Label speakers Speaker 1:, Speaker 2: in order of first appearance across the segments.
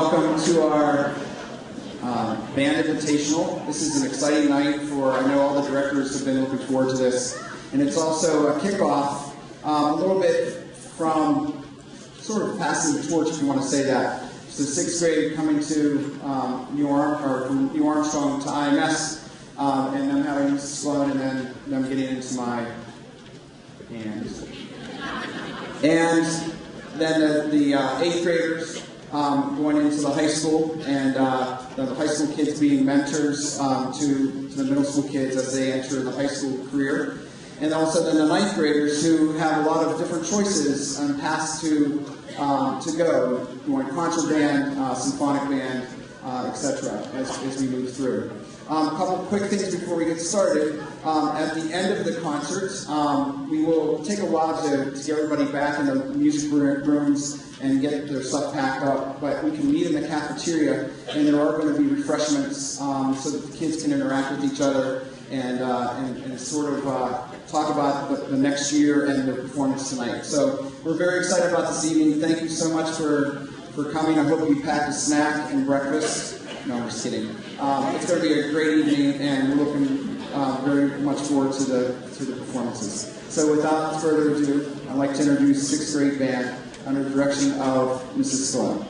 Speaker 1: welcome to our band invitational. This is an exciting night I know all the directors have been looking forward to this. And it's also a kickoff, a little bit from sort of passing the torch, if you want to say that. So sixth grade coming to from New Armstrong to IMS, and then having Mrs. Sloan, and then them getting into my hands. And then the eighth graders going into the high school, and the high school kids being mentors to the middle school kids as they enter the high school career. And also then the ninth graders who have a lot of different choices and paths to go, going concert band, symphonic band, etc. As we move through. A couple of quick things before we get started. At the end of the concert, we will take a while to get everybody back in the music rooms and get their stuff packed up, but we can meet in the cafeteria, and there are going to be refreshments so that the kids can interact with each other and sort of talk about the next year and the performance tonight. So we're very excited about this evening. Thank you so much for coming. I hope you packed a snack and breakfast. No, I'm just kidding. It's going to be a great evening, and we're looking very much forward to the performances. So without further ado, I'd like to introduce sixth grade band under the direction of Mrs. Sloan.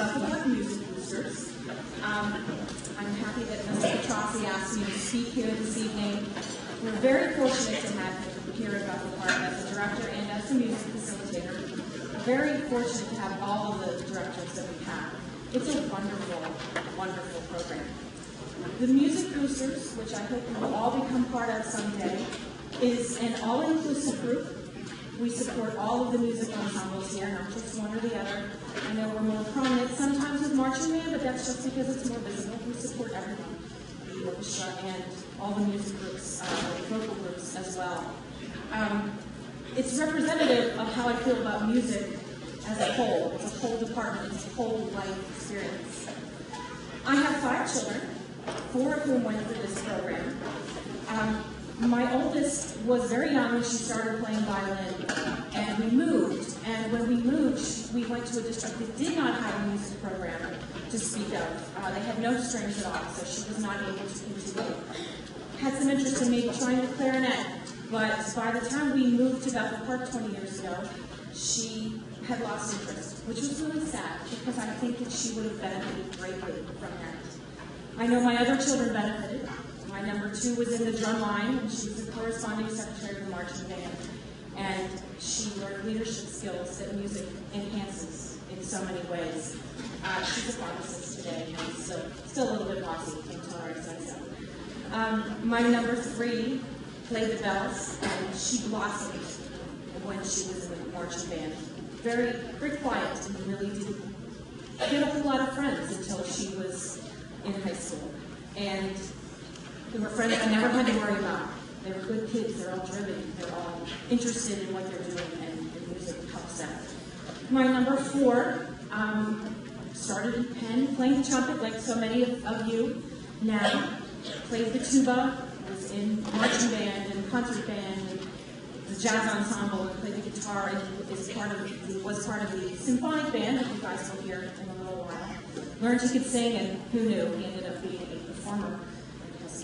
Speaker 2: Bethel Park Music Boosters. I'm happy that Mr. Petrossi asked me to speak here this evening. We're very fortunate to have him here at Bethel Park as a director and as a music facilitator. Very fortunate to have all of the directors that we have. It's a wonderful, wonderful program. The Music Boosters, which I hope you will all become part of someday, is an all-inclusive group. We support all of the music ensembles here, not just one or the other. I know we're more prominent sometimes with marching band, but that's just because it's more visible. We support everyone, the orchestra and all the music groups, vocal groups as well. It's representative of how I feel about music as a whole. It's a whole department. It's a whole life experience. I have 5 children, 4 of whom went through this program. My oldest was very young when she started playing violin, and we moved. And when we moved, we went to a district that did not have a music program to speak of. They had no strings at all, so she was not able to continue. Had some interest in maybe trying the clarinet, but by the time we moved to Bethel Park 20 years ago, she had lost interest, which was really sad, because I think that she would have benefited greatly from that. I know my other children benefited. My number 2 was in the drum line, and she was the corresponding secretary of the marching band. And she learned leadership skills that music enhances in so many ways. She's a pharmacist today, and still a little bit bossy, can't tell her I said so. My number 3 played the bells, and she blossomed when she was in the marching band. Very, very quiet, and really didn't get a whole lot of friends until she was in high school. And they were friends I never had to worry about. They were good kids, they're all driven, they're all interested in what they're doing, and music helps them. My number 4 started in Penn, playing the trumpet like so many of you now, played the tuba, was in marching band and concert band and the jazz ensemble, and played the guitar, and was part of the symphonic band that you guys will hear in a little while. Learned he could sing, and who knew, he ended up being a performer.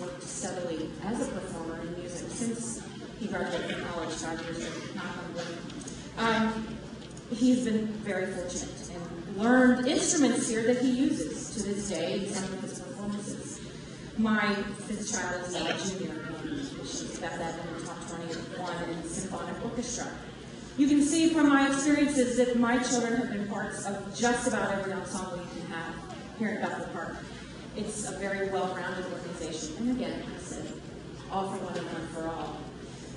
Speaker 2: Worked steadily as a performer in music since he graduated from college 5 years ago, knock on wood. He's been very fortunate and learned instruments here that he uses to this day in some of his performances. My 5th child is a junior, and she's got that in the top 21 in the symphonic orchestra. You can see from my experiences that my children have been parts of just about every ensemble you can have here at Bethel Park. It's a very well-rounded organization. And again, I said, all for one and one for all.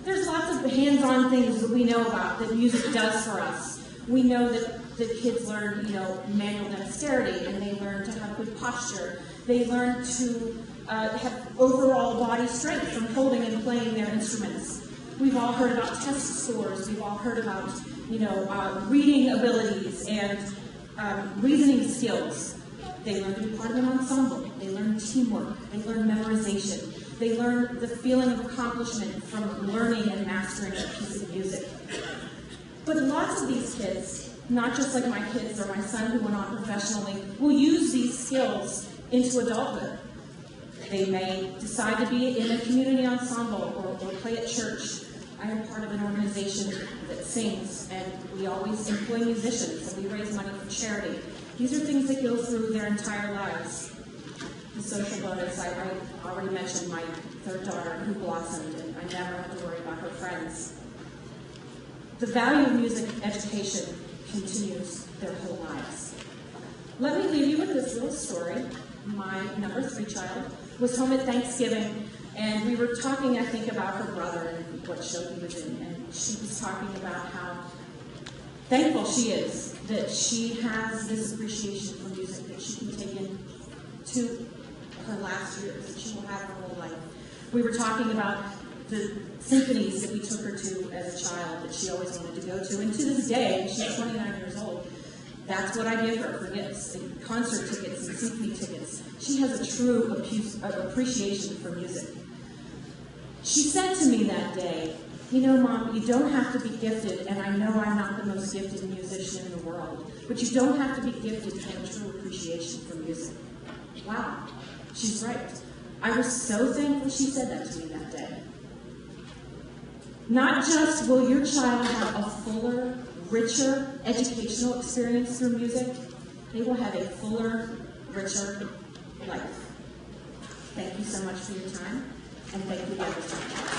Speaker 2: There's lots of hands-on things that we know about that music does for us. We know that the kids learn, manual dexterity, and they learn to have good posture. They learn to have overall body strength from holding and playing their instruments. We've all heard about test scores. We've all heard about, reading abilities and reasoning skills. They learn to be part of an ensemble. They learn teamwork. They learn memorization. They learn the feeling of accomplishment from learning and mastering a piece of music. But lots of these kids, not just like my kids or my son who went on professionally, will use these skills into adulthood. They may decide to be in a community ensemble or play at church. I am part of an organization that sings, and we always employ musicians, and we raise money for charity. These are things that go through their entire lives. The social bonus, I already mentioned my 3rd daughter who blossomed, and I never have to worry about her friends. The value of music education continues their whole lives. Let me leave you with this little story. My number 3 child was home at Thanksgiving, and we were talking, I think, about her brother and what show he was in, and she was talking about how thankful she is that she has this appreciation for music that she can take into her last years, that she will have her whole life. We were talking about the symphonies that we took her to as a child that she always wanted to go to, and to this day, she's 29 years old, that's what I give her for gifts, and concert tickets and symphony tickets. She has a true appreciation for music. She said to me that day, Mom, you don't have to be gifted, and I know I'm not the most gifted musician in the world, but you don't have to be gifted to have a true appreciation for music. Wow, she's right. I was so thankful she said that to me that day. Not just will your child have a fuller, richer educational experience through music, they will have a fuller, richer life. Thank you so much for your time, and thank you for your time.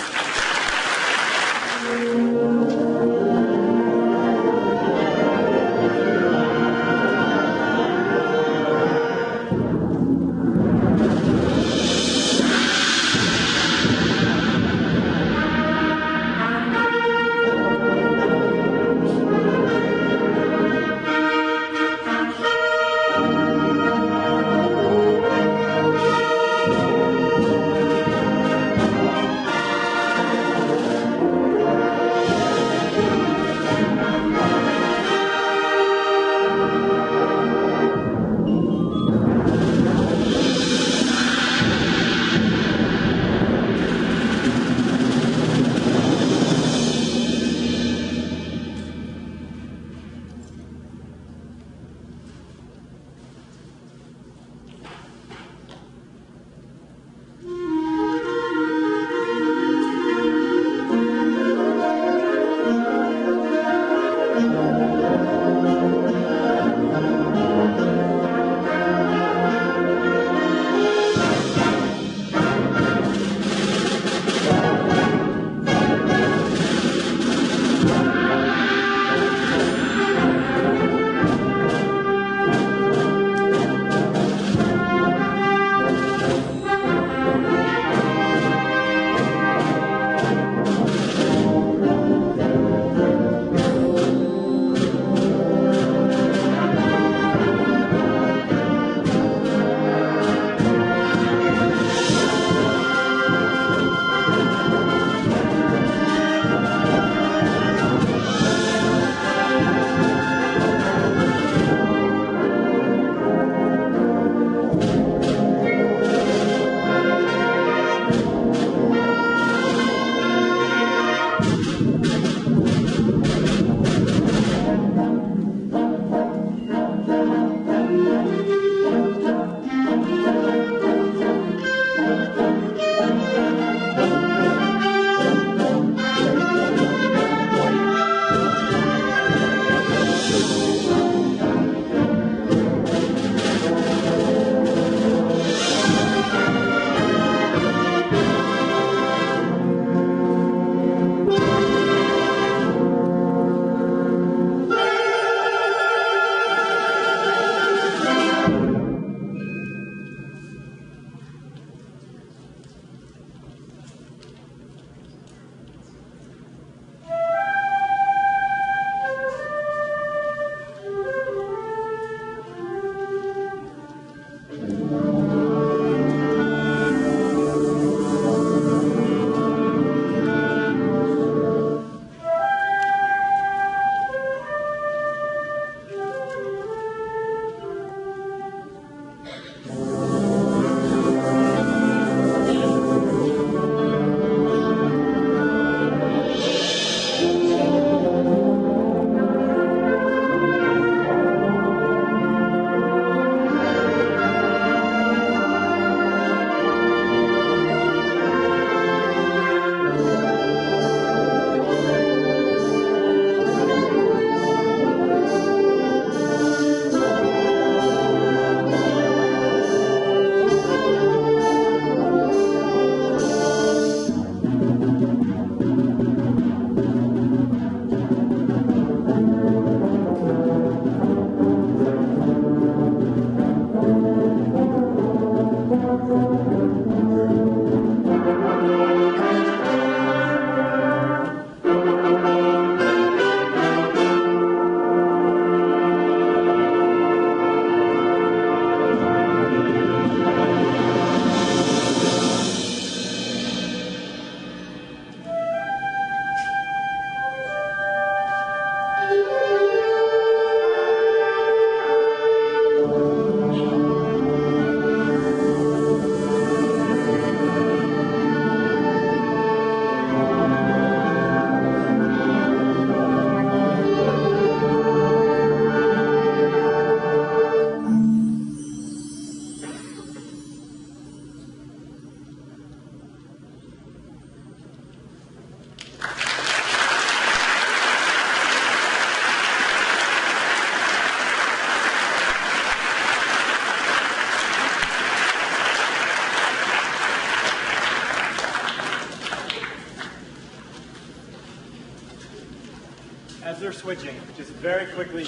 Speaker 3: switching, just very quickly.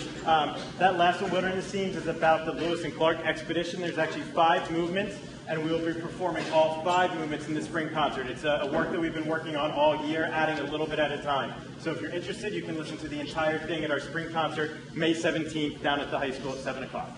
Speaker 3: That last one, Wilderness Scenes, is about the Lewis and Clark expedition. There's actually 5 movements, and we will be performing all 5 movements in the spring concert. It's a work that we've been working on all year, adding a little bit at a time. So if you're interested, you can listen to the entire thing at our spring concert, May 17th, down at the high school at 7 o'clock.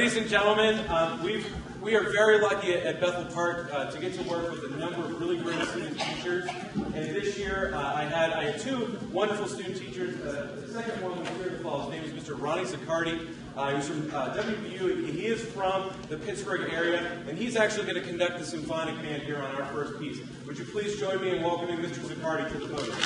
Speaker 4: Ladies and gentlemen, we are very lucky at Bethel Park to get to work with a number of really great student teachers. And this year, I had two wonderful student teachers. The second one was here in the fall. His name is Mr. Ronnie Zaccardi. He's from WVU. He is from the Pittsburgh area, and he's actually going to conduct the symphonic band here on our first piece. Would you please join me in welcoming Mr. Zaccardi to the podium?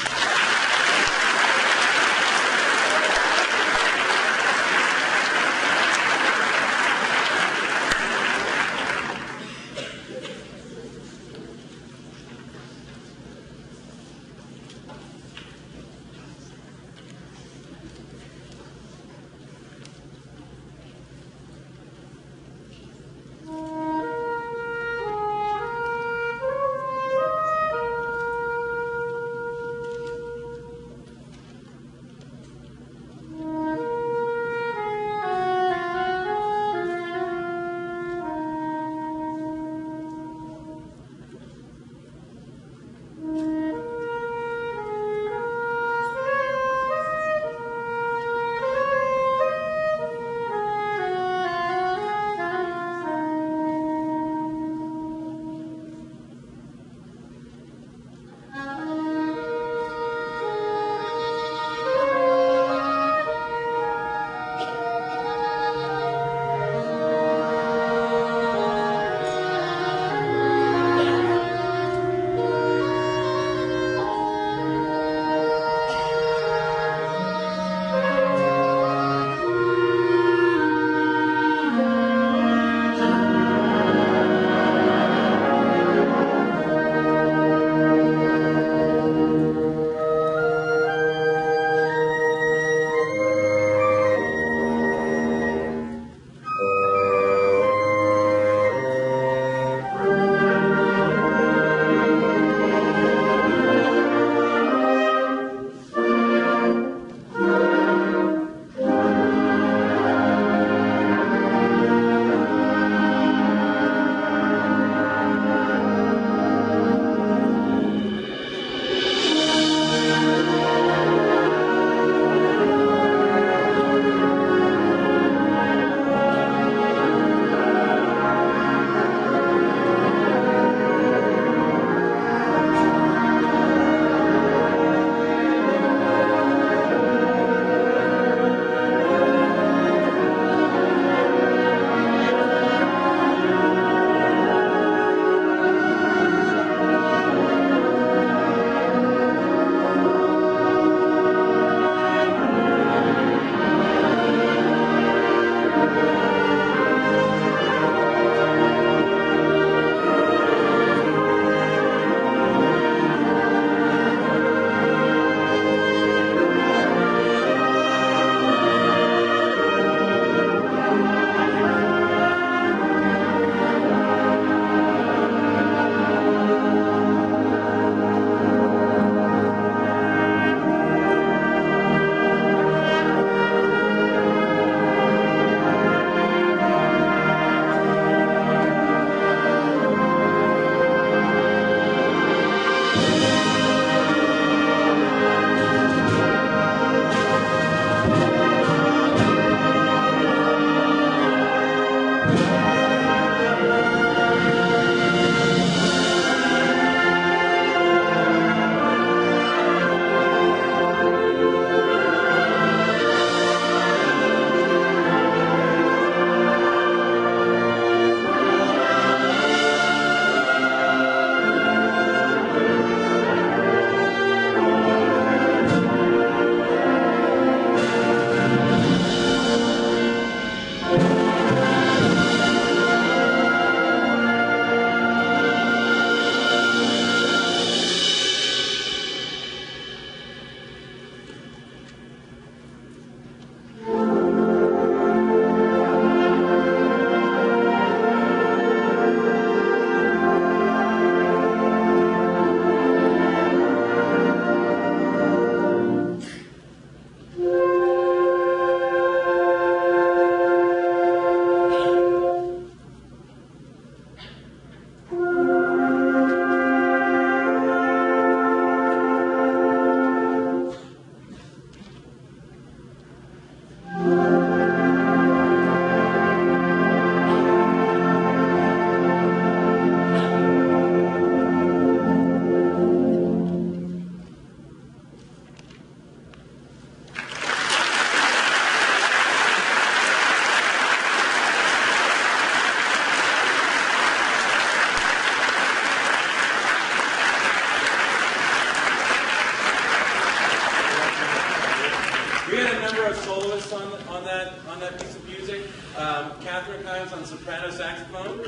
Speaker 4: soloists on that piece of music. Catherine Kimes on soprano saxophone.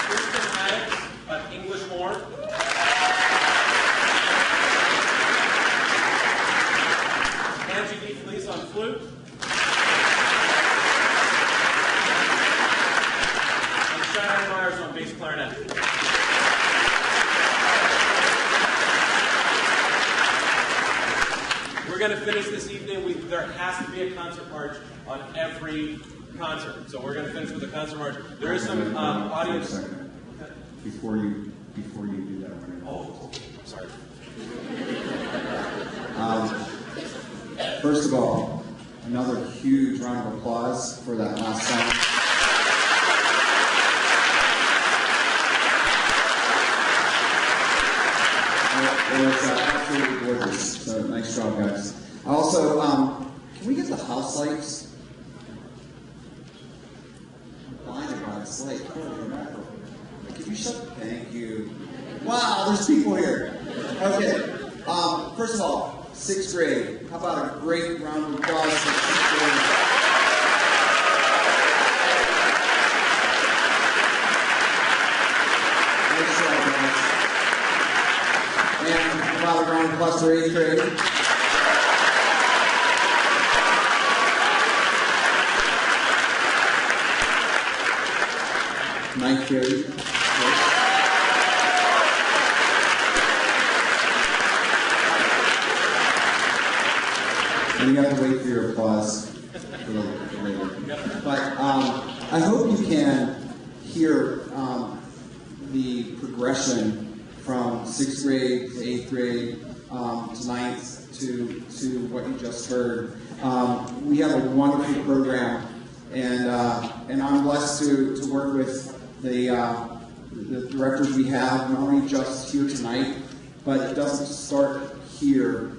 Speaker 4: Kristen Maddox on English horn. Angie D. Felice on flute. And Cheyenne Myers on bass clarinet. We're going to finish this evening. There has to be a concert march on every concert. So we're going to finish with a concert march. There is some audience.
Speaker 1: Wait a second. Before you do that,
Speaker 4: Oh, I'm sorry.
Speaker 1: first of all, another huge round of applause for that last song. It was absolutely gorgeous. So nice job, guys. Also, can we get the house lights? I'm blinded by this light. Holy mackerel. Could you shut? Thank you. Wow, there's people here. Okay. First of all, 6th grade. How about a great round of applause for 6th grade? Nice job, guys. And how about a round of applause for 8th grade? Ninth grade. And you have to wait for your applause for later. But I hope you can hear the progression from 6th grade to 8th grade to 9th to what you just heard. We have a wonderful program, and I'm blessed to work with the directors we have, not only just here tonight, but it doesn't start here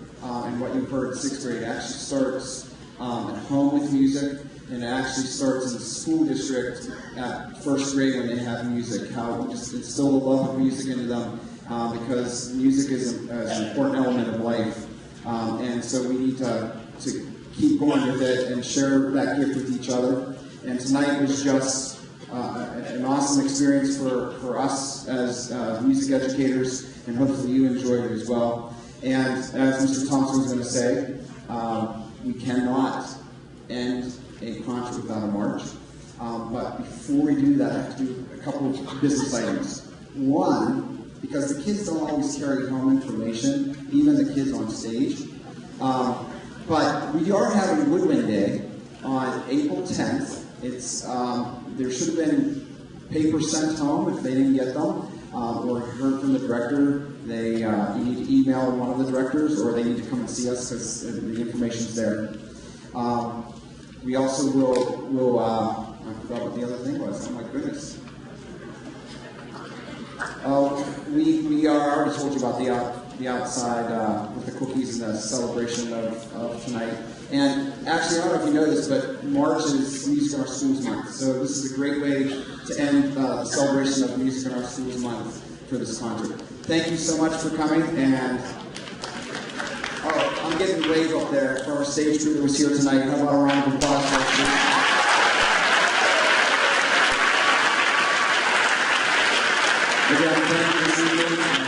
Speaker 1: in what you've heard in 6th grade. It actually starts at home with music, and it actually starts in the school district at 1st grade when they have music. How we just instill the love of music into them, because music is an important element of life, and so we need to keep going with it and share that gift with each other. And tonight was just an awesome experience for us as music educators, and hopefully you enjoyed it as well. And as Mr. Thompson was going to say, we cannot end a concert without a march. But before we do that, I have to do a couple of business items. One, because the kids don't always carry home information, even the kids on stage. But we are having Woodwind Day on April 10th. It's there should have been papers sent home if they didn't get them, or heard from the director. You need to email one of the directors, or they need to come and see us because the information's there. We also will I forgot what the other thing was. Oh my goodness. We already told you about the outside with the cookies and the celebration of tonight. And actually, I don't know if you know this, but March is Music in Our Schools Month. So this is a great way to end the celebration of Music in Our Schools Month for this concert. Thank you so much for coming. And I'm getting wave up there for our stage crew that was here tonight. How about a round of applause for us? Again, thank you this evening.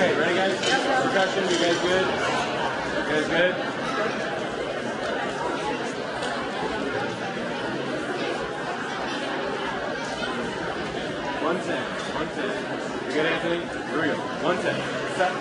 Speaker 4: Okay, ready guys? Percussion, you guys good? You guys good? One ten. You good, Anthony? Here we go. 110. Set.